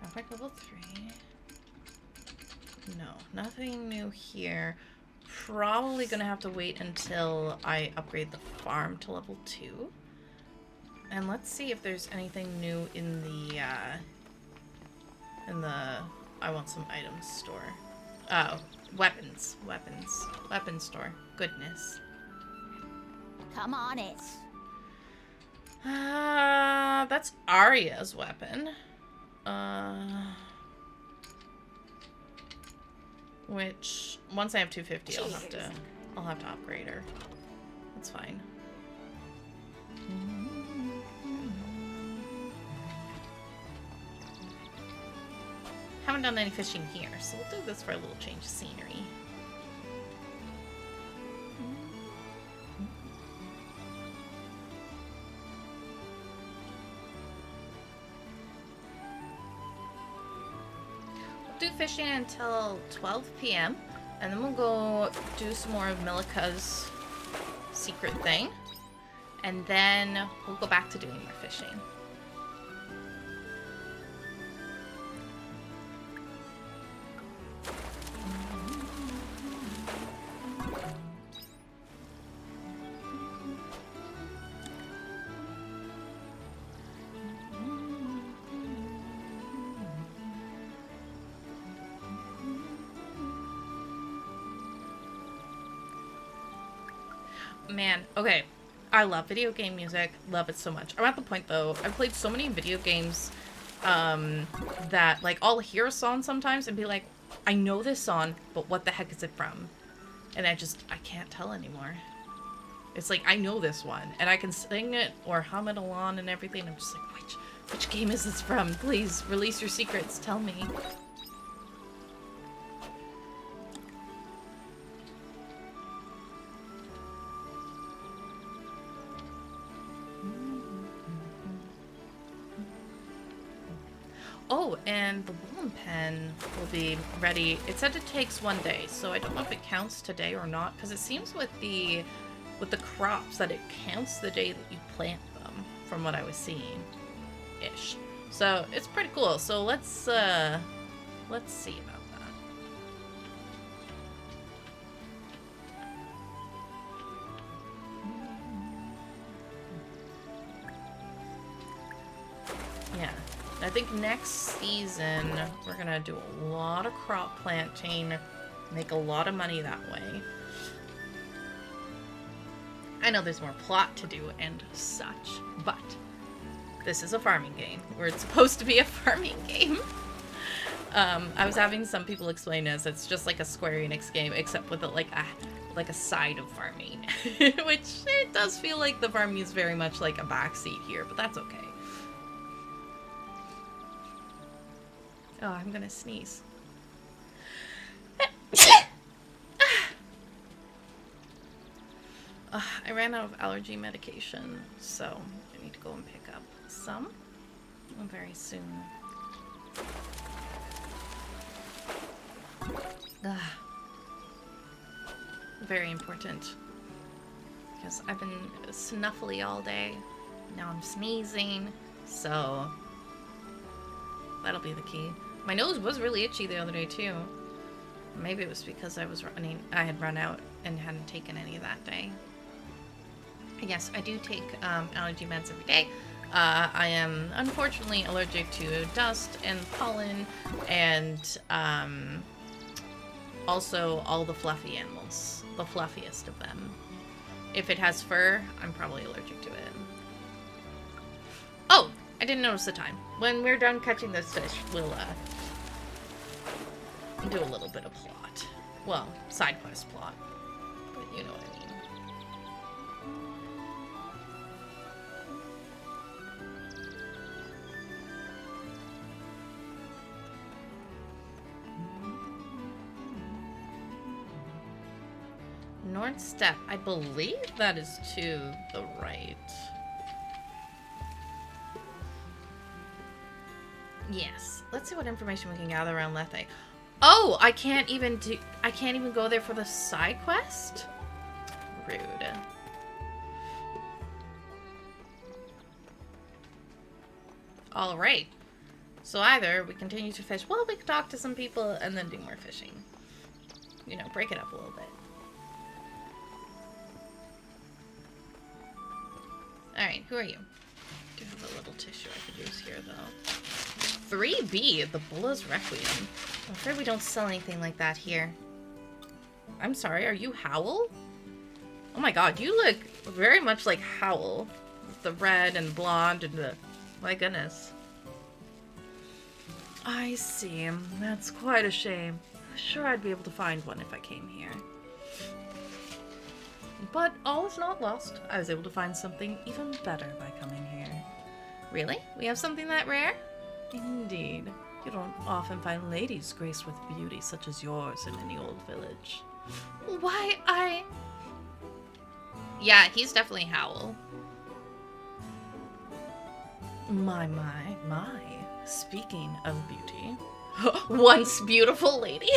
Backpack level 3. No, nothing new here. Probably gonna have to wait until I upgrade the farm to level 2. And let's see if there's anything new in the I want some items store. Oh, weapons store. Goodness. Come on it. That's Arya's weapon. Which once I have 250, I'll have to upgrade her. That's fine. Haven't done any fishing here, so we'll do this for a little change of scenery. We'll do fishing until 12 p.m. and then we'll go do some more of Milika's secret thing, and then we'll go back to doing more fishing. Man, okay. I love video game music. Love it so much. I'm at the point, though, I've played so many video games that, like, I'll hear a song sometimes and be like, I know this song, but what the heck is it from? And I can't tell anymore. It's like, I know this one, and I can sing it or hum it along and everything. I'm just like, which game is this from? Please, release your secrets. Tell me. Oh, and the Woolum Pen will be ready. It said it takes 1 day, so I don't know if it counts today or not, because it seems with the crops that it counts the day that you plant them, from what I was seeing, ish. So it's pretty cool. So let's see about that. Yeah. I think next season we're gonna do a lot of crop planting, make a lot of money that way. I know there's more plot to do and such, but this is a farming game, where it's supposed to be a farming game. I was having some people explain as it's just like a Square Enix game, except with like a side of farming, which it does feel like the farming is very much like a backseat here, but that's okay. Oh, I'm gonna sneeze. I ran out of allergy medication, so I need to go and pick up some very soon. Very important, because I've been snuffly all day. Now I'm sneezing, so that'll be the key. My nose was really itchy the other day too. Maybe it was because I had run out and hadn't taken any that day. Yes, I do take allergy meds every day. I am unfortunately allergic to dust and pollen and also all the fluffy animals. The fluffiest of them. If it has fur, I'm probably allergic to it. Oh! I didn't notice the time. When we're done catching this fish, we'll do a little bit of plot. Well, side quest plot. But you know what I mean. North Step. I believe that is to the right. Yes. Let's see what information we can gather around Lethe. Oh, I can't even go there for the side quest? Rude. Alright. So either we continue to fish, well, we can talk to some people and then do more fishing. You know, break it up a little bit. Alright, who are you? I do have a little tissue I could use here, though. 3B, the Bulla's Requiem. I'm afraid we don't sell anything like that here. I'm sorry, are you Howl? Oh my god, you look very much like Howl. With the red and blonde and the... My goodness. I see. That's quite a shame. I'm sure I'd be able to find one if I came here. But all is not lost. I was able to find something even better by coming here. Really? We have something that rare? Indeed. You don't often find ladies graced with beauty such as yours in any old village. Why, Yeah, he's definitely Howl. My. Speaking of beauty. Once beautiful lady.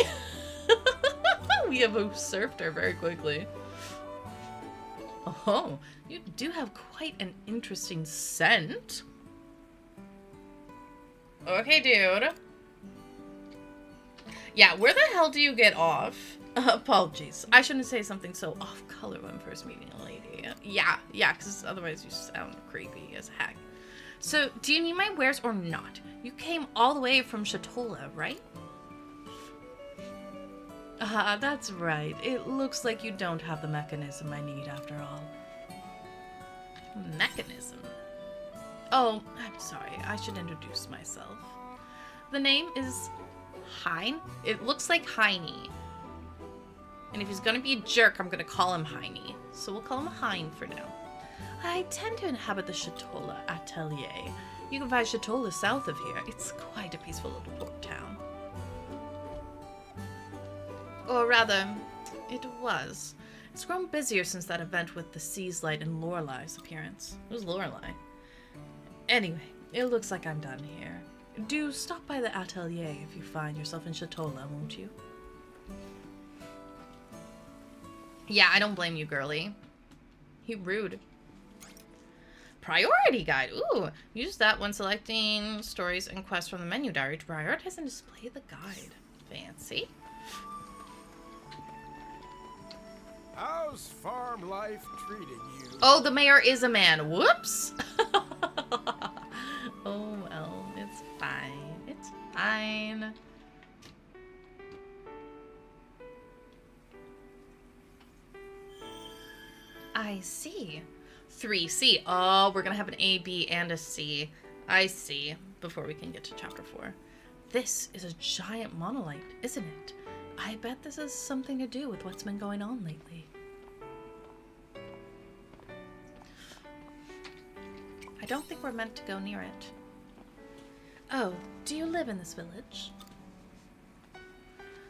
We have usurped her very quickly. Oh, you do have quite an interesting scent. Okay, dude. Yeah, where the hell do you get off? Apologies. I shouldn't say something so off-color when first meeting a lady. Yeah, because otherwise you sound creepy as heck. So, do you need my wares or not? You came all the way from Shatola, right? Ah, that's right. It looks like you don't have the mechanism I need after all. Mechanism? Oh, I'm sorry. I should introduce myself. The name is Hein. It looks like Heine. And if he's gonna be a jerk, I'm gonna call him Heine. So we'll call him Hein for now. I tend to inhabit the Chatola Atelier. You can find Chatola south of here. It's quite a peaceful little port town. Or rather, it was. It's grown busier since that event with the Sea's Light and Lorelei's appearance. Who's Lorelei? Anyway, it looks like I'm done here. Do stop by the atelier if you find yourself in Chatola, won't you? Yeah, I don't blame you, girly. You rude. Priority guide. Ooh, use that when selecting stories and quests from the menu diary to prioritize and display the guide. Fancy. How's farm life treating you? Oh, the mayor is a man. Whoops. Oh, well, it's fine. It's fine. I see. 3C. Oh, we're gonna have an A, B, and a C. I see. Before we can get to chapter 4. This is a giant monolith, isn't it? I bet this has something to do with what's been going on lately. I don't think we're meant to go near it. Oh, do you live in this village?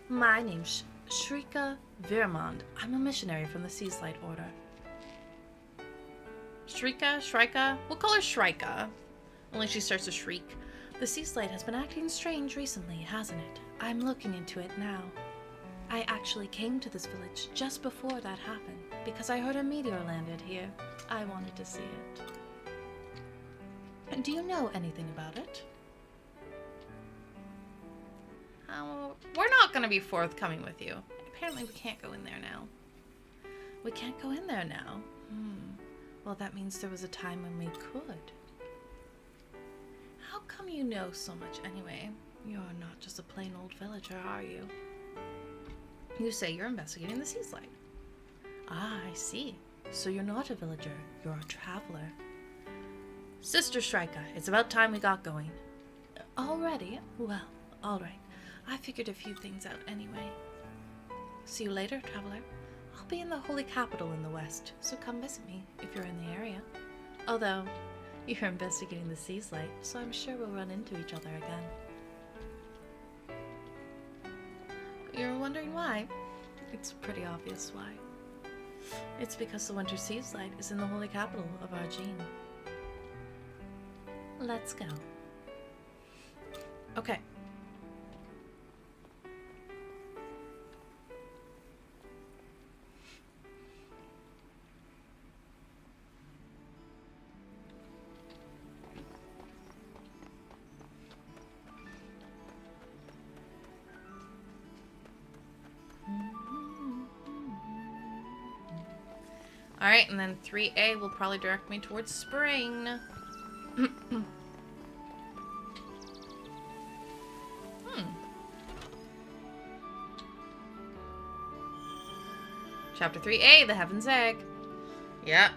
My name's Shrika Virmond. I'm a missionary from the Sea's Light Order. Shrika? We'll call her Shrika. Only she starts to shriek. The Sea's Light has been acting strange recently, hasn't it? I'm looking into it now. I actually came to this village just before that happened, because I heard a meteor landed here. I wanted to see it. Do you know anything about it? We're not going to be forthcoming with you. Apparently we can't go in there now. We can't go in there now? Well, that means there was a time when we could. How come you know so much anyway? You're not just a plain old villager, are you? You say you're investigating the Sea's Light. Ah, I see. So you're not a villager, you're a traveler. Sister Shrika, it's about time we got going. Already? Well, alright. I figured a few things out anyway. See you later, traveler. I'll be in the holy capital in the west, so come visit me if you're in the area. Although, you're investigating the Sea's Light, so I'm sure we'll run into each other again. You're wondering why? It's pretty obvious why. It's because the Winter Sea's Light is in the holy capital of Argene. Let's go. Okay. Alright, and then 3A will probably direct me towards spring. Chapter 3A, the Heaven's Egg. Yeah.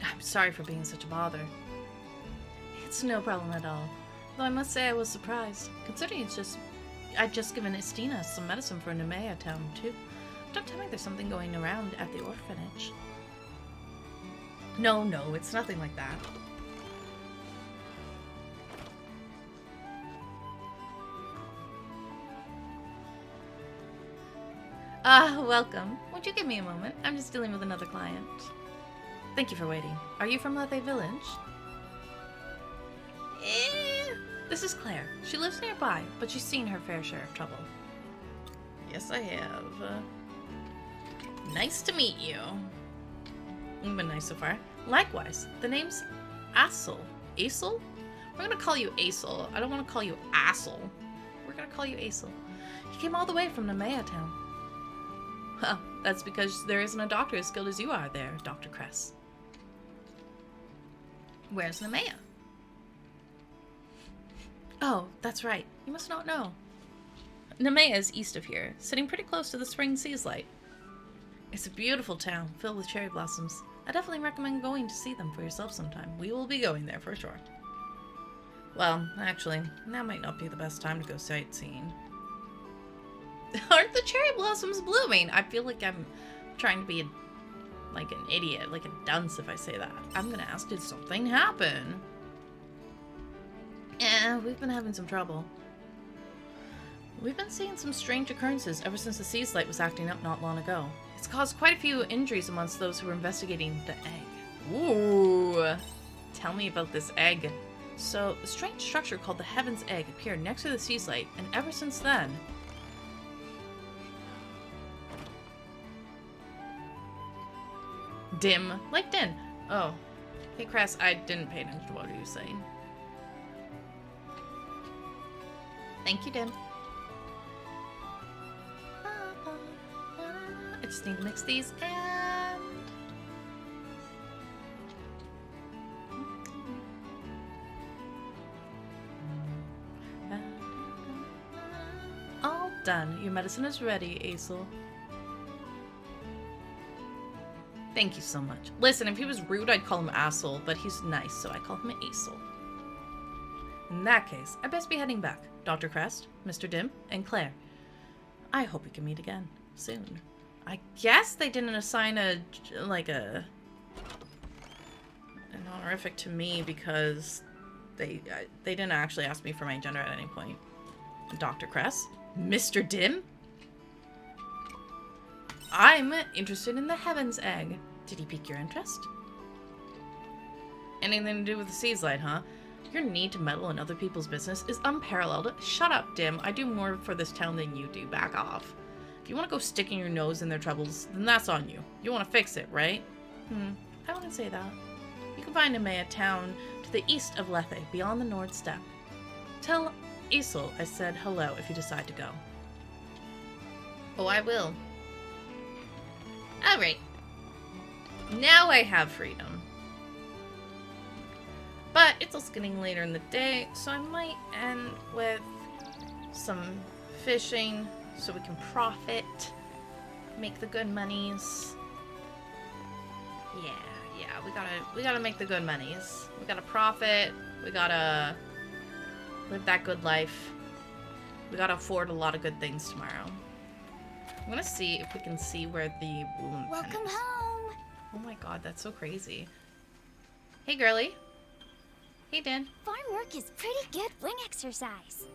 I'm sorry for being such a bother. It's no problem at all. Though I must say I was surprised, considering I'd just given Estina some medicine for Nemea town, too. Don't tell me there's something going around at the orphanage. No, it's nothing like that. Welcome. Won't you give me a moment? I'm just dealing with another client. Thank you for waiting. Are you from Lethe Village? This is Claire. She lives nearby, but she's seen her fair share of trouble. Yes, I have. Nice to meet you. You've been nice so far. Likewise. The name's Assel. Asel? We're gonna call you Asel. I don't want to call you Assel. We're gonna call you Asel. You came all the way from Nemea town. Well, that's because there isn't a doctor as skilled as you are there, Dr. Kress. Where's Nemea? Oh, that's right. You must not know. Nemea is east of here, sitting pretty close to the spring seas light. It's a beautiful town, filled with cherry blossoms. I definitely recommend going to see them for yourself sometime. We will be going there for sure. Well, actually, now might not be the best time to go sightseeing. Aren't the cherry blossoms blooming? I feel like I'm trying to be like an idiot, like a dunce if I say that. I'm gonna ask, did something happen? Yeah, we've been having some trouble. We've been seeing some strange occurrences ever since the sea's light was acting up not long ago. It's caused quite a few injuries amongst those who were investigating the egg. Ooh! Tell me about this egg. So, a strange structure called the Heaven's Egg appeared next to the sea's light, and ever since then... Dim. Like Din. Oh. Hey, Cress, I didn't pay attention to what you were saying. Thank you, Dim. I just need to mix these and... All done. Your medicine is ready, Aesel. Thank you so much. Listen, if he was rude, I'd call him Assel, but he's nice, so I call him Aesel. In that case, I best be heading back. Dr. Crest, Mr. Dim, and Claire. I hope we can meet again soon. I guess they didn't assign an honorific to me because they didn't actually ask me for my gender at any point. Dr. Crest, Mr. Dim. I'm interested in the Heaven's Egg. Did he pique your interest? Anything to do with the sea's light, huh? Your need to meddle in other people's business is unparalleled. Shut up, Dim. I do more for this town than you do. Back off. If you want to go sticking your nose in their troubles, then that's on you. You want to fix it, right? I wouldn't say that. You can find Nemea town to the east of Lethe, beyond the Nord Steppe. Tell Aesel I said hello if you decide to go. Oh, I will. Alright. Now I have freedom. But it's also getting later in the day, so I might end with some fishing so we can profit, make the good monies. Yeah, we gotta make the good monies. We gotta profit, we gotta live that good life. We gotta afford a lot of good things tomorrow. I'm gonna see if we can see where the Woolum Pen is. Welcome home. Oh my god, that's so crazy. Hey, girly. Hey, Dan. Farm work is pretty good wing exercise.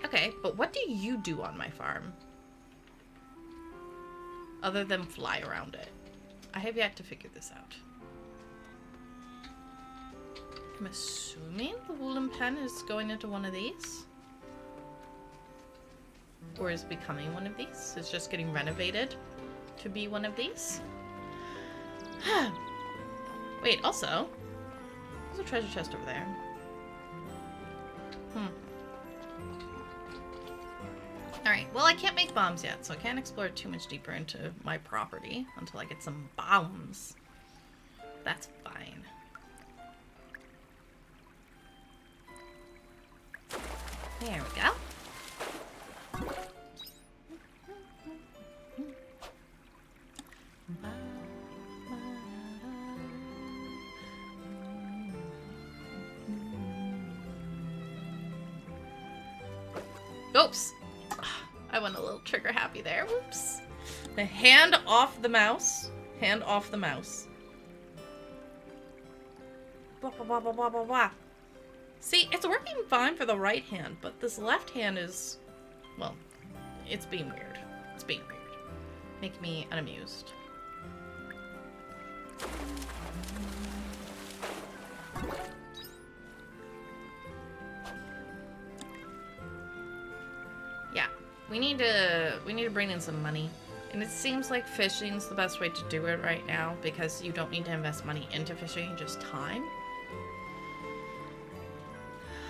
Okay, but what do you do on my farm? Other than fly around it. I have yet to figure this out. I'm assuming the Woolum Pen is going into one of these. Or is becoming one of these. It's just getting renovated to be one of these. Wait, also, there's a treasure chest over there. Alright, well I can't make bombs yet, so I can't explore too much deeper into my property until I get some bombs. That's fine. There we go. Oops. I went a little trigger happy there. Whoops. The hand off the mouse. Hand off the mouse. Blah, blah, blah, blah, blah, blah, blah. See, it's working fine for the right hand, but this left hand is, well, it's being weird. It's being weird. Make me unamused. Yeah, we need to bring in some money. And it seems like fishing's the best way to do it right now because you don't need to invest money into fishing, just time.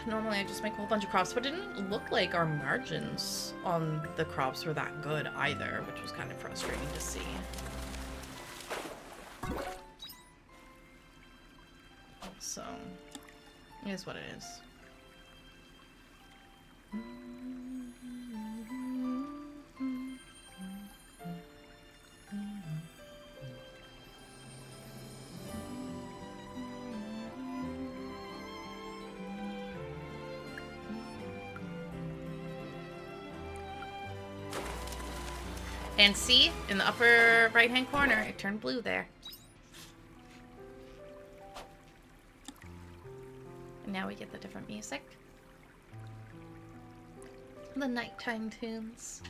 Normally I just make a whole bunch of crops, but it didn't look like our margins on the crops were that good either, which was kind of frustrating to see. So, it is what it is. And see, in the upper right-hand corner, it turned blue there. And now we get the different music. The nighttime tunes.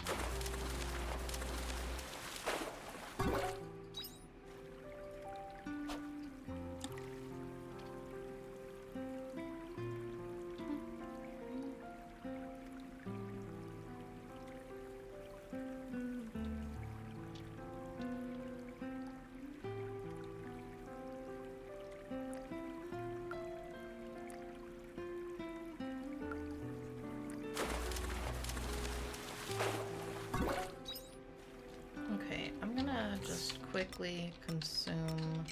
Okay, I'm gonna just quickly consume.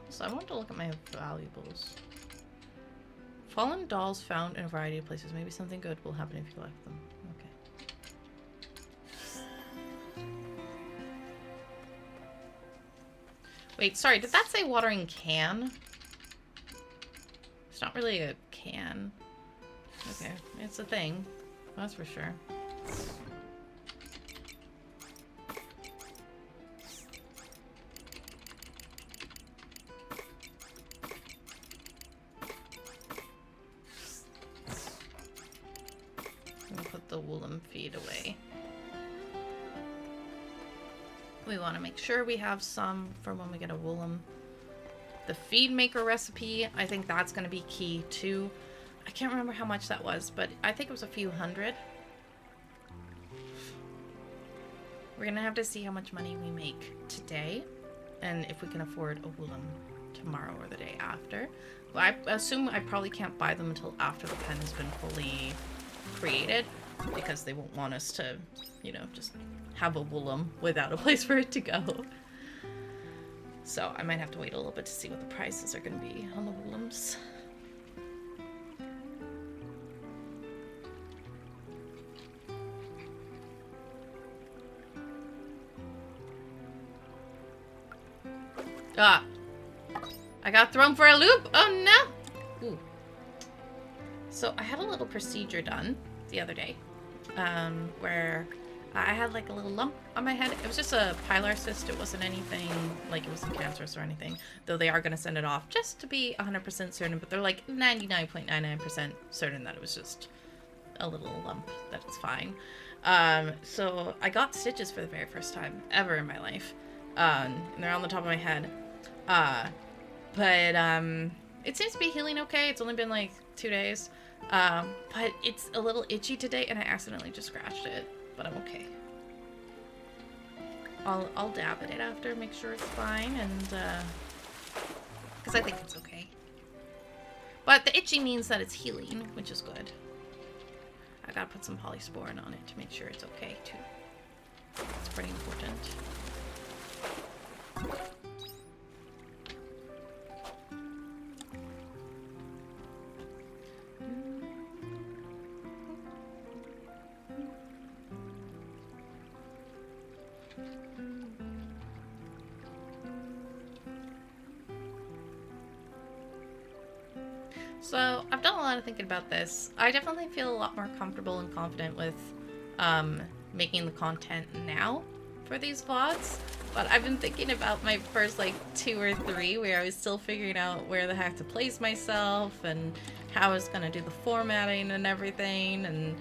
So I want to look at my valuables. Fallen dolls found in a variety of places. Maybe something good will happen if you collect them. Okay. Wait, sorry, did that say watering can? It's not really a can. Okay, it's a thing. That's for sure. We'll put the Woolum feed away. We want to make sure we have some for when we get a Woolum. The feed maker recipe, I think that's going to be key too. I can't remember how much that was, but I think it was a few hundred. We're going to have to see how much money we make today and if we can afford a Woolum tomorrow or the day after. Well, I assume I probably can't buy them until after the pen has been fully created because they won't want us to, you know, just have a Woolum without a place for it to go. So I might have to wait a little bit to see what the prices are going to be on the Woolums. Ah! I got thrown for a loop! Oh no! Ooh. So I had a little procedure done the other day, where I had like a little lump on my head. It was just a pilar cyst. It wasn't anything like it wasn't cancerous or anything, though they are going to send it off just to be 100% certain, but they're like 99.99% certain that it was just a little lump, that it's fine. So I got stitches for the very first time ever in my life, and they're on the top of my head. But it seems to be healing okay. It's only been like 2 days. But it's a little itchy today and I accidentally just scratched it, but I'm okay. I'll dab at it after, make sure it's fine, and because I think it's okay. But the itchy means that it's healing, which is good. I gotta put some polysporin on it to make sure it's okay too. It's pretty important. So, I've done a lot of thinking about this. I definitely feel a lot more comfortable and confident with making the content now for these VODs. But I've been thinking about my first like 2 or 3 where I was still figuring out where the heck to place myself and how I was going to do the formatting and everything. And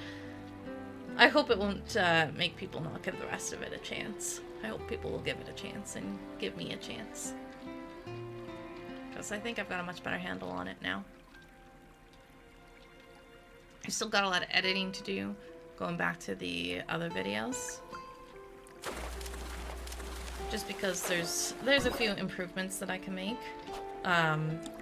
I hope it won't make people not give the rest of it a chance. I hope people will give it a chance and give me a chance. Because I think I've got a much better handle on it now. I've still got a lot of editing to do, going back to the other videos. Just because there's a few improvements that I can make.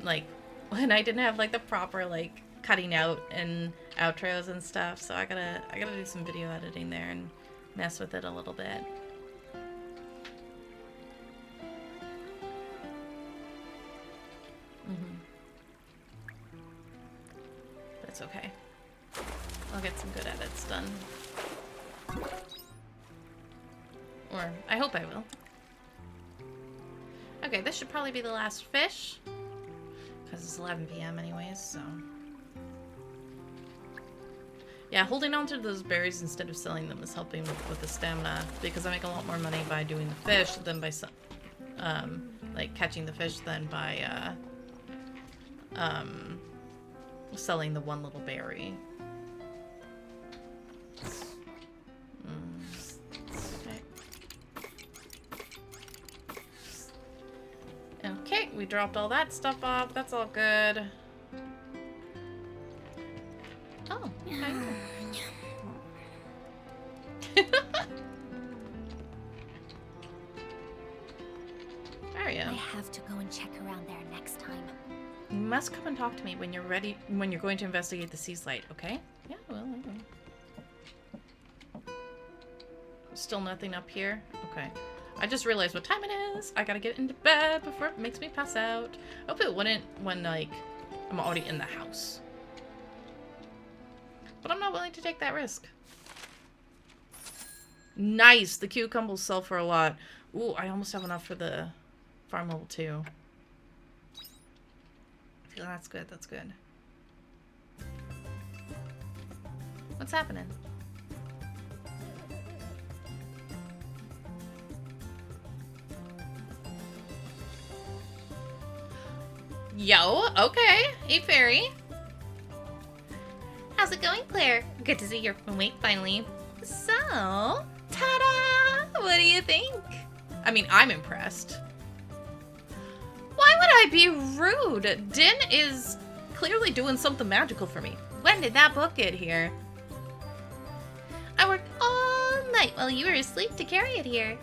Like, when I didn't have, like, the proper, like, cutting out and outros and stuff, so I gotta do some video editing there and mess with it a little bit. But it's okay. I'll get some good edits done. Or, I hope I will. Okay, this should probably be the last fish. Because it's 11 p.m. anyways, so. Yeah, holding on to those berries instead of selling them is helping with the stamina, because I make a lot more money by doing the fish than by like catching the fish than by selling the one little berry. Okay, we dropped all that stuff off. That's all good. Oh, okay. There you I go. have to go and check around there next time. You must come and talk to me when you're ready, when you're going to investigate the sea's light, okay? Yeah, well, okay. Still nothing up here? Okay. I just realized what time it is. I gotta get into bed before it makes me pass out. I hope it wouldn't when, like, I'm already in the house. But I'm not willing to take that risk. Nice! The cucumbers sell for a lot. Ooh, I almost have enough for the farm level 2. I feel that's good, that's good. What's happening? Yo, okay. Hey, fairy. How's it going, Claire? Good to see you're awake finally. So, ta-da! What do you think? I mean, I'm impressed. Why would I be rude? Din is clearly doing something magical for me. When did that book get here? I worked all night while you were asleep to carry it here.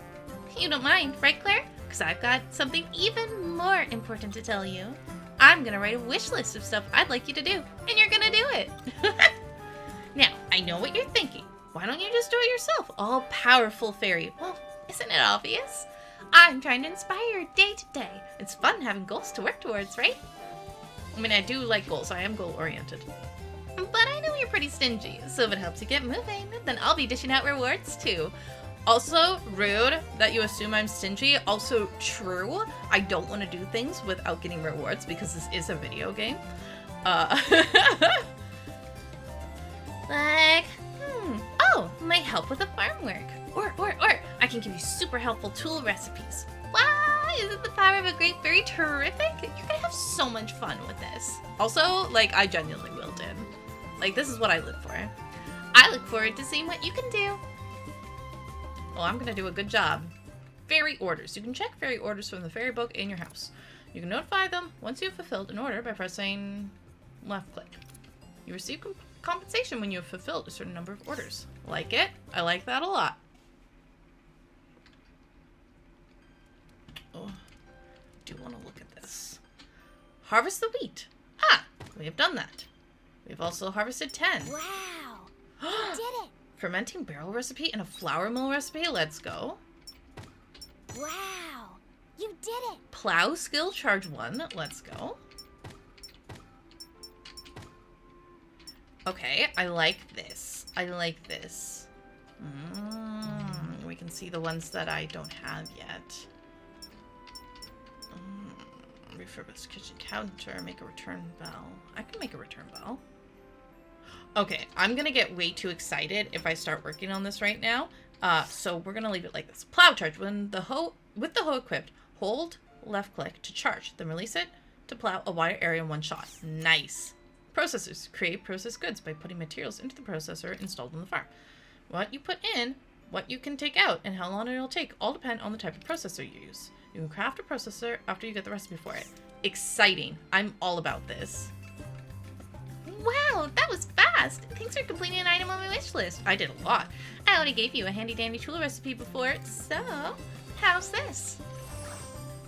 You don't mind, right, Claire? Because I've got something even more important to tell you. I'm gonna write a wish list of stuff I'd like you to do, and you're gonna do it. Now, I know what you're thinking. Why don't you just do it yourself, all-powerful fairy? Well, isn't it obvious? I'm trying to inspire you day to day. It's fun having goals to work towards, right? I mean, I do like goals. I am goal-oriented. But I know you're pretty stingy, so if it helps you get moving, then I'll be dishing out rewards too. Also, rude that you assume I'm stingy. Also, true. I don't want to do things without getting rewards because this is a video game. Like, oh, might help with the farm work. Or, I can give you super helpful tool recipes. Wow, isn't the power of a great fairy terrific? You're gonna have so much fun with this. Also, like, I genuinely will, Din. Like, this is what I live for. I look forward to seeing what you can do. Well, I'm gonna do a good job. Fairy orders. You can check fairy orders from the fairy book in your house. You can notify them once you have fulfilled an order by pressing left click. You receive compensation when you have fulfilled a certain number of orders. Like it? I like that a lot. Oh, I do want to look at this. Harvest the wheat. Ah, we have done that. We've also harvested 10. Wow! You did it! Fermenting barrel recipe and a flour mill recipe. Let's go. Wow! You did it! Plow skill charge 1. Let's go. Okay, I like this. I like this. We can see the ones that I don't have yet. Refurbish kitchen counter. Make a return bell. I can make a return bell. Okay, I'm gonna get way too excited if I start working on this right now. So we're gonna leave it like this. Plow charge. With the hoe equipped, hold left click to charge, then release it to plow a wider area in one shot. Nice. Processors. Create processed goods by putting materials into the processor installed on the farm. What you put in, what you can take out, and how long it'll take all depend on the type of processor you use. You can craft a processor after you get the recipe for it. Exciting. I'm all about this. Wow, that was fast! Thanks for completing an item on my wish list. I did a lot. I already gave you a handy-dandy tool recipe before, so how's this?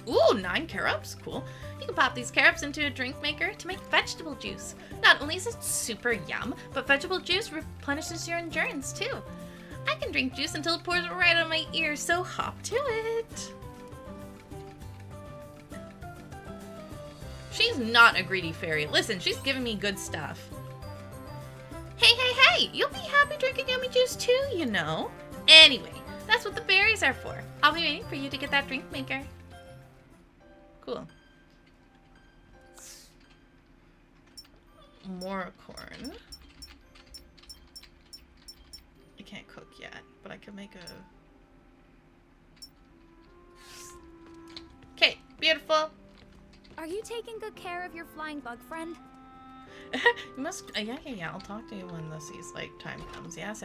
Ooh, 9 carrots. Cool. You can pop these carrots into a drink maker to make vegetable juice. Not only is it super yum, but vegetable juice replenishes your endurance too. I can drink juice until it pours right on my ears, so hop to it. She's not a greedy fairy. Listen, she's giving me good stuff. Hey! You'll be happy drinking yummy juice too, you know. Anyway, that's what the berries are for. I'll be waiting for you to get that drink maker. Cool. More corn. cook yet, but I can make a... Okay, beautiful. Are you taking good care of your flying bug friend? You must... yeah. I'll talk to you when the like time comes. Yes.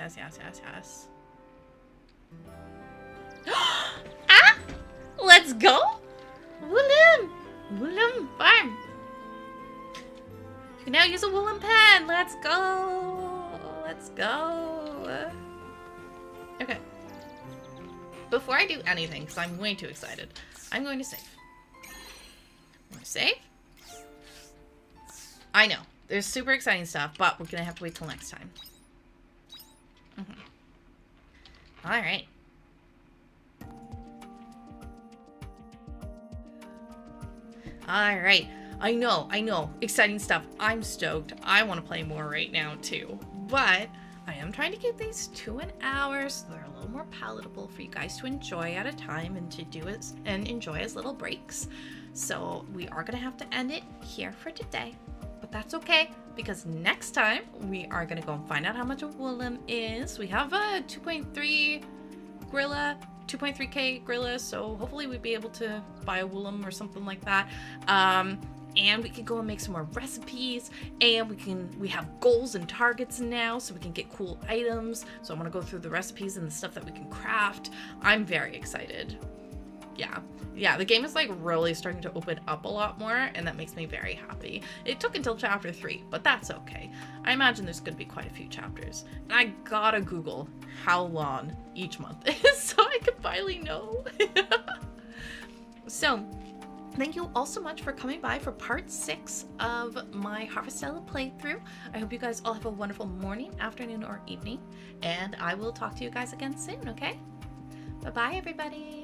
Ah! Let's go! Woolum Farm! You can now use a Woolum Pen! Let's go! Okay. Before I do anything, because I'm way too excited, I'm going to save. Want to save? I know. There's super exciting stuff, but we're going to have to wait till next time. Alright. Alright. I know. Exciting stuff. I'm stoked. I want to play more right now, too. But I am trying to keep these to an hour so they're a little more palatable for you guys to enjoy at a time and to do it and enjoy as little breaks. So we are going to have to end it here for today. But that's okay, because next time we are going to go and find out how much a Woolum is. We have a 2.3 Gorilla, 2.3k Gorilla, so hopefully we'd be able to buy a Woolum or something like that. And we can go and make some more recipes, and we have goals and targets now, so we can get cool items. So I want to go through the recipes and the stuff that we can craft. I'm very excited. Yeah, the game is like really starting to open up a lot more, and that makes me very happy. It took until chapter 3, but that's okay. I imagine there's going to be quite a few chapters. And I gotta Google how long each month is so I can finally know. So, thank you all so much for coming by for part 6 of my Harvestella playthrough. I hope you guys all have a wonderful morning, afternoon, or evening, and I will talk to you guys again soon, okay? Bye-bye, everybody.